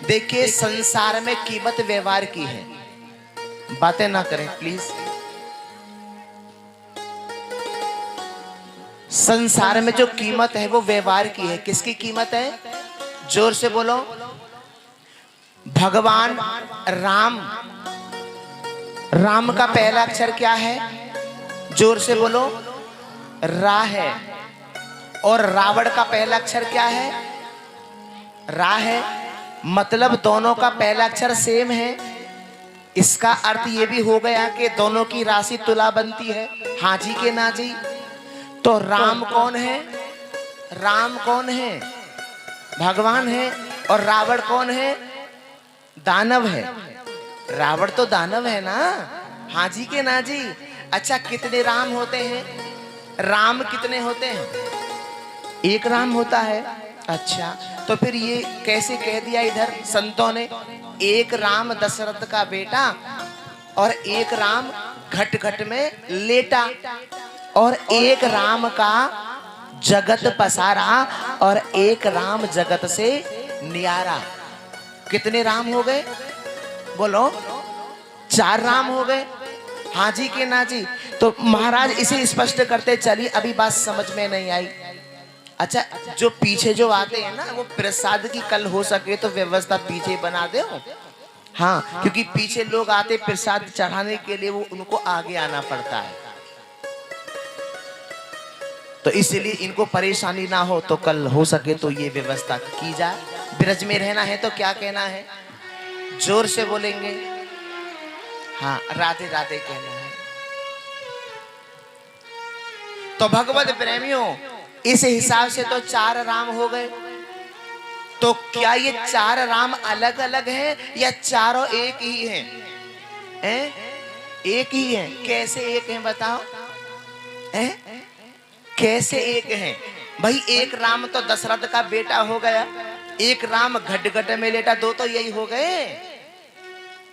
देखिए संसार में कीमत व्यवहार की है, बातें ना करें प्लीज। संसार में जो कीमत है वो व्यवहार की है। किसकी कीमत है? जोर से बोलो। भगवान राम, राम का पहला अक्षर क्या है? जोर से बोलो। रा है। और रावण का पहला अक्षर क्या है? रा है। मतलब दोनों का पहला अक्षर सेम है। इसका अर्थ ये भी हो गया कि दोनों की राशि तुला बनती है। हाँ जी के ना जी? तो राम कौन है? राम कौन है? भगवान है। और रावण कौन है? दानव है। रावण तो दानव है ना? हाँ जी के ना जी? अच्छा कितने राम होते हैं? राम कितने होते हैं? एक राम होता है। अच्छा तो फिर ये कैसे कह दिया इधर संतों ने? एक राम दशरथ का बेटा और एक राम घट घट में लेटा, और एक राम का जगत पसारा और एक राम जगत से न्यारा। कितने राम हो गए? बोलो। 4 राम हो गए। हाँ जी के ना जी? तो महाराज इसे स्पष्ट करते चलिए, अभी बात समझ में नहीं आई। अच्छा जो पीछे जो आते हैं ना, वो प्रसाद की कल हो सके तो व्यवस्था पीछे बना दे। हाँ क्योंकि पीछे लोग आते प्रसाद चढ़ाने के लिए, वो उनको आगे आना पड़ता है, तो इसलिए इनको परेशानी ना हो तो कल हो सके तो ये व्यवस्था की जाए। ब्रज में रहना है तो क्या कहना है? जोर से बोलेंगे। हाँ राधे राधे कहना है। तो भगवत प्रेमियों इस हिसाब से तो 4 राम हो गए। तो क्या ये 4 राम अलग अलग हैं या चारों एक ही हैं? एक ही हैं। कैसे एक हैं बताओ? कैसे एक हैं भाई? एक राम तो दशरथ का बेटा हो गया, एक राम घट घट में लेटा, 2 तो यही हो गए,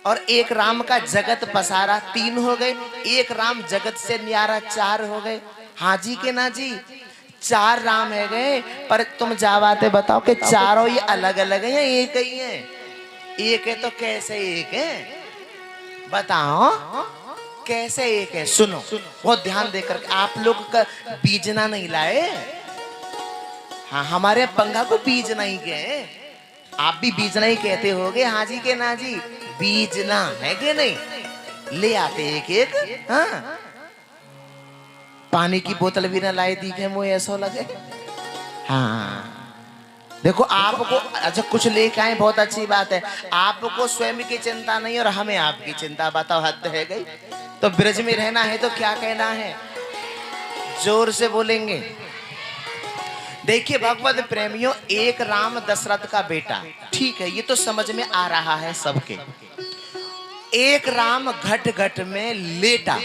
और एक राम का जगत पसारा 3 हो गए, एक राम जगत से न्यारा 4 हो गए। हाँ जी के ना जी? 4 राम है गए। पर तुम जा बातें बताओ कि चारों ये अलग अलग है या एक ही है? एक है तो कैसे एक है बताओ? कैसे एक है? सुनो बहुत ध्यान देकर, आप लोग का बीजना नहीं लाए। हाँ हमारे पंगा को बीजना ही गए, आप भी बीजना ही कहते होगे। हाँ जी के ना जी? बीजना है कि नहीं? ले आते एक एक। हाँ पानी की बोतल भी ना लाए दिखे मुझे ऐसा लगे। हाँ देखो आपको, अच्छा कुछ लेके आए बहुत अच्छी बात है, आपको स्वयं की चिंता नहीं और हमें आपकी चिंता। बताओ हद है गई? तो ब्रज में रहना है तो क्या कहना है? जोर से बोलेंगे। देखिए भगवत प्रेमियों, एक राम दशरथ का बेटा, ठीक है ये तो समझ में आ रहा है सबके। एक राम घट घट में लेटा,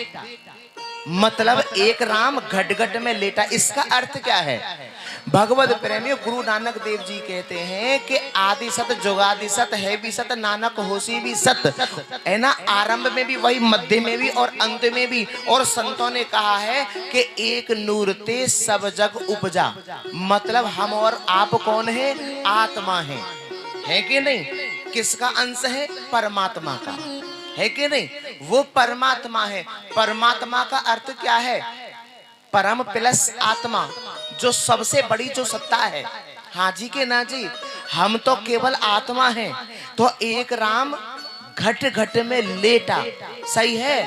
मतलब एक राम घट घट में लेटा। इसका अर्थ क्या है भगवत प्रेमियों? गुरु नानक देव जी कहते हैं कि आदि सत जुगादि सत है भी सत, नानक होसी भी सत, है ना? आरंभ में भी वही, मध्य में भी और अंत में भी। और संतों ने कहा है कि एक नूर ते सब जग उपजा, मतलब हम और आप कौन है? आत्मा है कि नहीं? किसका अंश है? परमात्मा का, है कि नहीं? वो परमात्मा है। परमात्मा का अर्थ क्या है? परम प्लस आत्मा, जो सबसे बड़ी जो सत्ता है। हाँ जी के ना जी? हम तो केवल आत्मा हैं। तो एक राम घट घट में लेटा, सही है?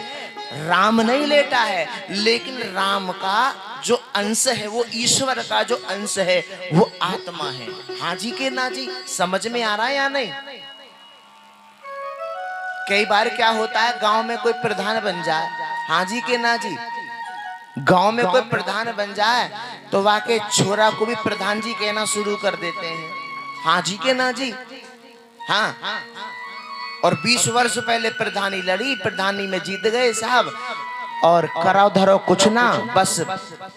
राम नहीं लेटा है, लेकिन राम का जो अंश है, वो ईश्वर का जो अंश है वो आत्मा है। हाँ जी के ना जी? समझ में आ रहा है या नहीं? कई बार क्या होता है, गांव में कोई प्रधान बन जाए, हाँ जी के ना जी? गांव में कोई प्रधान बन जाए तो वाके छोरा को भी प्रधान जी कहना शुरू कर देते हैं। हाँ जी के ना जी? हाँ और 20 वर्ष पहले प्रधानी लड़ी, प्रधानी में जीत गए साहब, और कराओ धरो कुछ ना, बस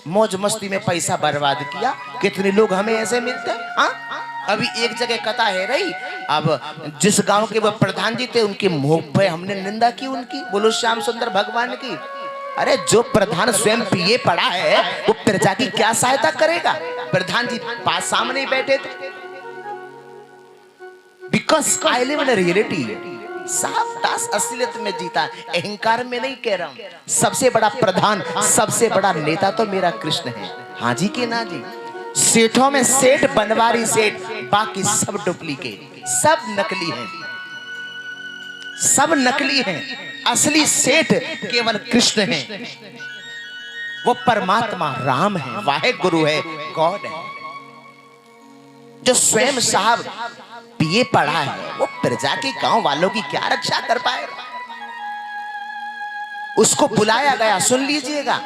मौज मस्ती में पैसा बर्बाद किया। कितने लोग हमें ऐसे मिलते हैं। हाँ अभी एक जगह कथा है रही, अब जिस गांव के वो प्रधान जी थे उनके मुंह पे हमने निंदा की उनकी। बोलो श्याम सुंदर भगवान की। अरे जो प्रधान स्वयं पीए पड़ा है वो प्रजा की क्या सहायता करेगा? प्रधान जी पास सामने बैठे थे, because I live in reality. साफ दास असलियत में जीता, अहंकार में नहीं कह रहा हूं। सबसे बड़ा प्रधान, सबसे बड़ा नेता तो मेरा कृष्ण है। हाँ जी के ना जी? सेठों में सेठ, बनवारी सेठ, बाकी सब डुप्लीकेट, सब नकली हैं, सब नकली हैं। असली सेठ केवल कृष्ण है। वो परमात्मा राम है, वाहे गुरु है, गॉड है, जो स्वयं साहब बीए पढ़ा है। वो प्रजा के गांव वालों की क्या रक्षा कर पाएगा? उसको बुलाया गया, सुन लीजिएगा,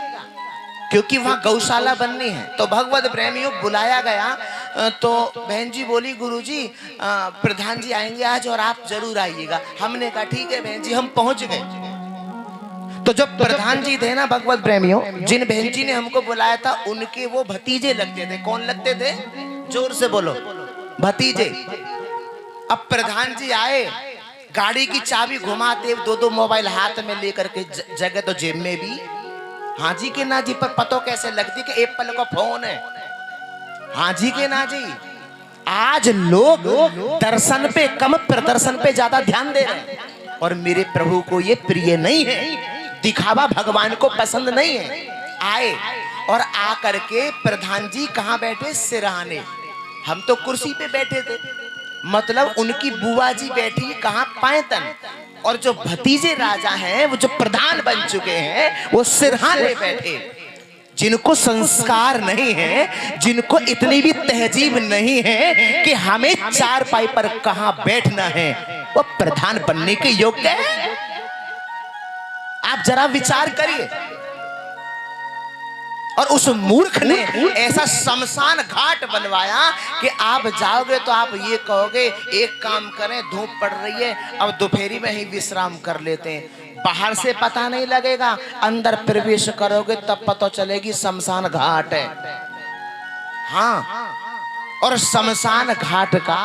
क्योंकि वहां गौशाला बननी है। तो भगवत प्रेमियों बुलाया गया। तो बहन जी बोली, गुरुजी प्रधान जी आएंगे आज और आप जरूर आइएगा। हमने कहा ठीक है बहन जी, हम पहुंच गए। तो जब प्रधान जी थे ना भगवत प्रेमियों, जिन बहन जी ने हमको बुलाया था, उनके वो भतीजे लगते थे। कौन लगते थे? जोर से बोलो, भतीजे। अब प्रधान जी आए, गाड़ी की चाबी घुमाते, दो मोबाइल हाथ में लेकर के, जगह तो जेब में भी। हाँ जी के ना जी? पर पतो कैसे लगती कि एप्पल का फोन है। हाँ जी के ना जी? आज लोग दर्शन पे कम, प्रदर्शन पे ज्यादा ध्यान दे रहे हैं, और मेरे प्रभु को ये प्रिय नहीं है। दिखावा भगवान को पसंद नहीं है। आए और आकर के प्रधान जी कहाँ बैठे? सिरहाने। हम तो कुर्सी पे बैठे थे, मतलब उनकी बुआ जी बैठी कहाँ? पायतन। और जो भतीजे राजा हैं, वो जो प्रधान बन चुके हैं, वो सिरहाने बैठे। जिनको संस्कार नहीं है, जिनको इतनी भी तहजीब नहीं है कि हमें चारपाई पर कहां बैठना है, वो प्रधान बनने के योग्य है? आप जरा विचार करिए। और उस मूर्ख ने ऐसा शमशान घाट बनवाया कि आप जाओगे तो आप ये कहोगे, एक काम करें, धूप पड़ रही है, अब दोपहरी में ही विश्राम कर लेते हैं। बाहर से पता नहीं लगेगा, अंदर प्रवेश करोगे तब पता चलेगी शमशान घाट है। हाँ, और शमशान घाट का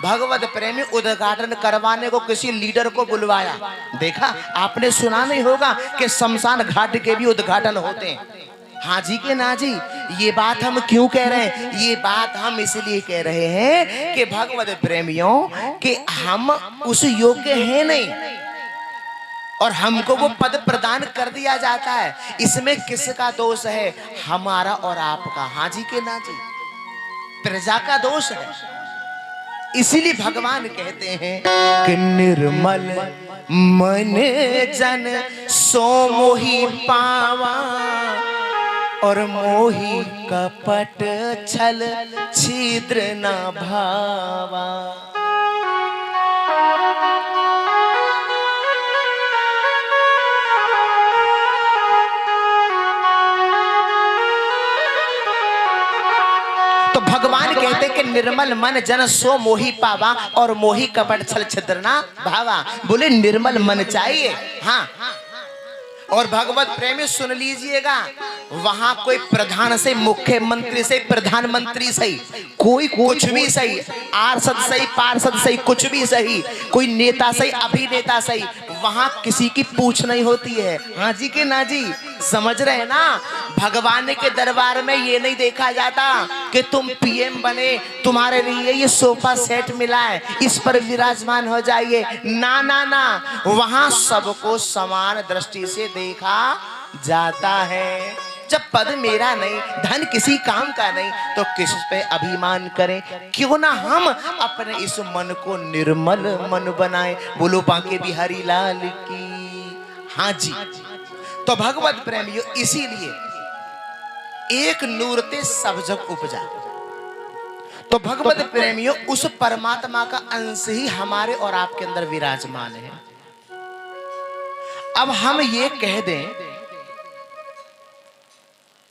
भगवत प्रेमी उद्घाटन करवाने को किसी लीडर को बुलवाया। देखा आपने? सुना नहीं होगा कि शमशान घाट के भी उद्घाटन होते हैं। हाँ जी के ना जी? ये बात हम क्यों कह रहे हैं? ये बात हम इसलिए कह रहे हैं कि भगवत प्रेमियों कि हम उस योग्य हैं नहीं, और हमको वो पद प्रदान कर दिया जाता है। इसमें किसका दोष है? हमारा और आपका। हाँ जी के ना जी? प्रजा का दोष है। इसीलिए भगवान कहते हैं कि निर्मल मन जन सो मोहि पावा, और मोहि कपट छल छिद्र न भावा। तो भगवान कहते कि निर्मल मन जन सो मोहि पावा, और मोहि कपट छल छिद्र न भावा। बोले निर्मल मन चाहिए। हाँ, और भगवत प्रेमी सुन लीजिएगा, वहां कोई प्रधान से, मुख्यमंत्री से, प्रधानमंत्री सही, कोई कुछ भी सही, आरसद सही, पार्षद सही, कुछ भी सही, कोई नेता सही, अभिनेता सही, वहां किसी की पूछ नहीं होती है। हाँ जी के ना जी? समझ रहे हैं ना? भगवान के दरबार में ये नहीं देखा जाता कि तुम पीएम बने, तुम्हारे लिए ये सोफा सेट मिला है, इस पर विराजमान हो जाइए। ना ना ना, वहां सबको समान दृष्टि से देखा जाता है। जब पद मेरा नहीं, धन किसी काम का नहीं, तो किस पे अभिमान करें? क्यों ना हम अपने इस मन को निर्मल मन बनाएं। बोलो बांके बिहारी लाल की। हाँ जी। तो भगवत प्रेमियों, इसीलिए एक नूरते सब जग उपजा। तो भगवत प्रेमियों, उस परमात्मा का अंश ही हमारे और आपके अंदर विराजमान है। अब हम ये कह दें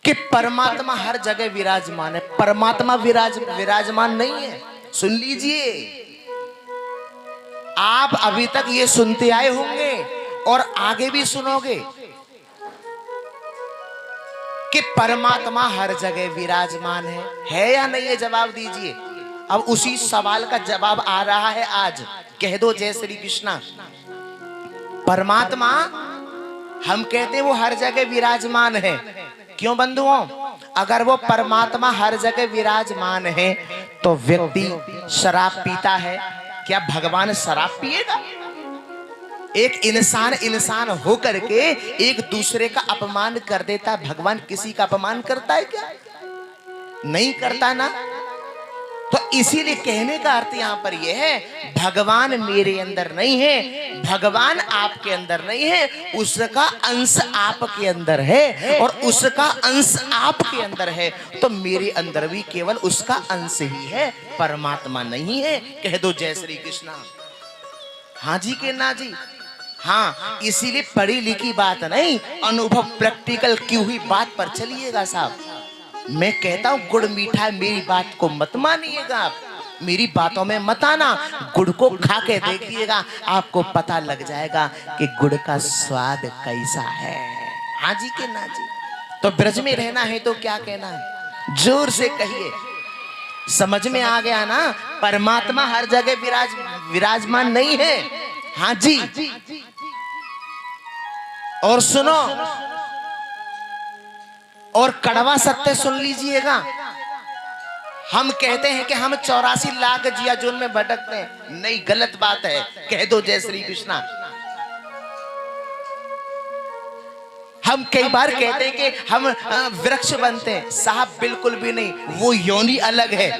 कि परमात्मा हर जगह विराजमान है, परमात्मा विराजमान नहीं है। सुन लीजिए, आप अभी तक ये सुनते आए होंगे और आगे भी सुनोगे कि परमात्मा हर जगह विराजमान है या नहीं? है जवाब दीजिए। अब उसी सवाल का जवाब आ रहा है आज। कह दो जय श्री कृष्णा। परमात्मा हम कहते हैं वो हर जगह विराजमान है। क्यों बंधुओं? अगर वो परमात्मा हर जगह विराजमान है तो व्यक्ति शराब पीता है, क्या भगवान शराब पिएगा? एक इंसान होकर के एक दूसरे का अपमान कर देता, भगवान किसी का अपमान करता है क्या? नहीं करता ना। तो इसीलिए कहने का अर्थ यहां पर यह है, भगवान मेरे अंदर नहीं है, भगवान आपके अंदर नहीं है, उसका अंश आपके अंदर है और उसका अंश आपके अंदर है, तो मेरे अंदर भी केवल उसका अंश ही है, परमात्मा नहीं है। कह दो जय श्री कृष्णा। हाँ जी के ना जी? हाँ, इसीलिए पढ़ी लिखी बात नहीं, अनुभव प्रैक्टिकल की हुई बात पर चलिएगा साहब। मैं कहता हूं गुड़ मीठा है, मेरी बात को मत मानिएगा आप, मेरी बातों में मत आना, गुड़ को खा के देखिएगा, आपको पता लग जाएगा कि गुड़ का स्वाद कैसा है। हाँ जी के ना जी? तो ब्रज में रहना है तो क्या कहना है? जोर से कहिए। समझ में आ गया ना? परमात्मा हर जगह विराजमान नहीं है। हाँ जी। और सुनो, और कड़वा सत्य सुन लीजिएगा। हम कहते हैं कि हम 84 लाख जिया जोन में भटकते हैं, नहीं, गलत बात है। कह दो जय श्री कृष्णा। हम कई बार कहते हैं कि हम वृक्ष बनते हैं, साहब बिल्कुल भी नहीं। वो योनि अलग है,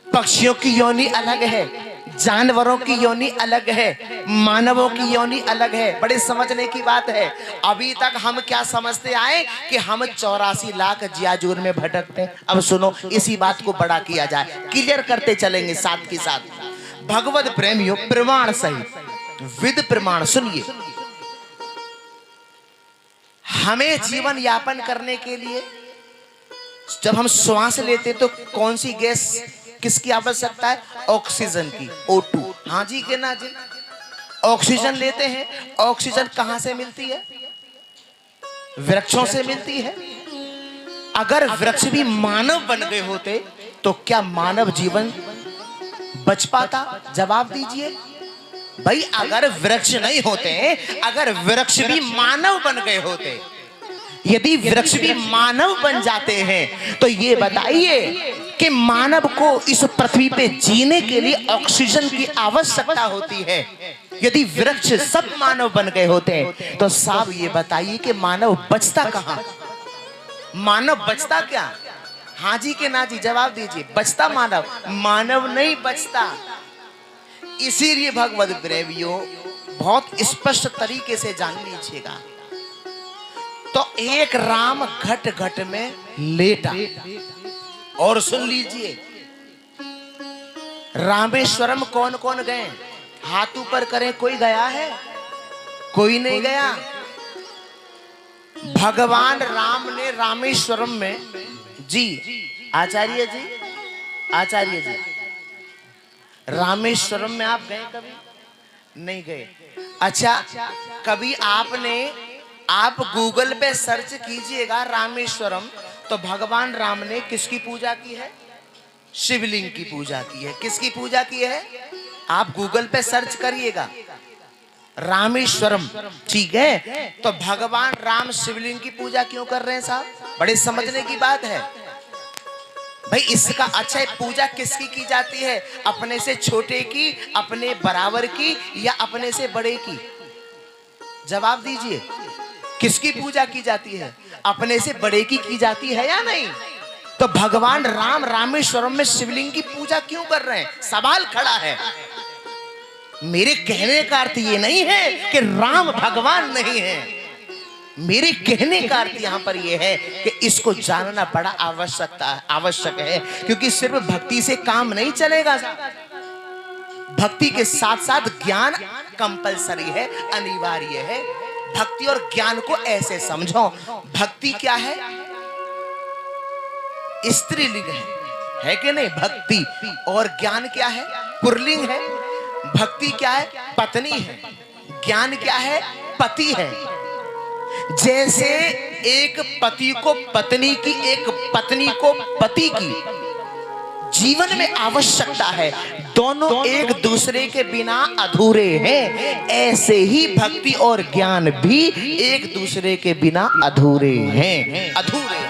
पक्षियों की योनि अलग है, जानवरों की योनि अलग है, मानवों की योनि अलग है। बड़े समझने की बात है। अभी तक हम क्या समझते आए कि हम 84 लाख जियाजूर में भटकते हैं। अब सुनो, इसी बात को बड़ा किया जाए, क्लियर करते चलेंगे साथ के साथ। भगवत प्रेमियों, प्रमाण सहित विद प्रमाण सुनिए। हमें जीवन यापन करने के लिए जब हम श्वास लेते तो कौन सी गैस किसकी आवश्यकता है? ऑक्सीजन की, O2। हाँ जी के ना जी? ऑक्सीजन लेते हैं, ऑक्सीजन कहां से मिलती है? वृक्षों से मिलती है। अगर वृक्ष भी मानव बन गए होते तो क्या मानव जीवन बच पाता? जवाब दीजिए भाई। अगर वृक्ष नहीं होते, अगर वृक्ष भी मानव बन गए होते, यदि वृक्ष भी मानव बन जाते हैं, तो ये बताइए कि मानव को इस पृथ्वी पे जीने के लिए ऑक्सीजन की आवश्यकता होती है। यदि वृक्ष सब मानव बन गए होते तो साहब ये बताइए कि मानव बचता कहां? मानव बचता क्या? हाँ जी के ना जी? जवाब दीजिए। बचता मानव? मानव नहीं बचता। इसीलिए भगवत प्रेमियों, बहुत स्पष्ट तरीके से जान लीजिएगा। तो एक राम घट घट में लेटा, और सुन लीजिए, रामेश्वरम कौन कौन गए? हाथ ऊपर करें। कोई गया है? कोई नहीं गया। भगवान राम ने रामेश्वरम में, जी आचार्य जी, आचार्य जी, रामेश्वरम में आप गए? कभी नहीं गए। अच्छा, कभी आप गूगल पे सर्च कीजिएगा रामेश्वरम, तो भगवान राम ने किसकी पूजा की है? शिवलिंग की पूजा की है। किसकी पूजा की है? आप गूगल पे सर्च करिएगा रामेश्वरम, ठीक है? तो भगवान राम शिवलिंग की पूजा क्यों कर रहे हैं साहब? बड़े समझने की बात है भाई। इसका अच्छा, पूजा किसकी की जाती है? अपने से छोटे की, अपने बराबर की, या अपने से बड़े की? जवाब दीजिए। किसकी पूजा की जाती है? अपने से बड़े की जाती है या नहीं? तो भगवान राम रामेश्वरम में शिवलिंग की पूजा क्यों कर रहे हैं? सवाल खड़ा है। मेरे कहने का अर्थ ये नहीं है कि राम भगवान नहीं है। मेरे कहने का अर्थ यहाँ पर यह है कि इसको जानना बड़ा आवश्यक है, क्योंकि सिर्फ भक्ति से काम नहीं चलेगा। भक्ति के साथ साथ ज्ञान कंपलसरी है, अनिवार्य है। भक्ति और ज्ञान को ऐसे समझो, भक्ति क्या है? स्त्रीलिंग है कि नहीं? भक्ति। और ज्ञान क्या है? पुल्लिंग है। भक्ति क्या है? पत्नी है। ज्ञान क्या है? पति है। जैसे एक पति को पत्नी की, एक पत्नी को पति की जीवन में आवश्यकता है, दोनों एक दूसरे के बिना अधूरे हैं। ऐसे ही भक्ति और ज्ञान भी एक दूसरे के बिना अधूरे हैं, अधूरे।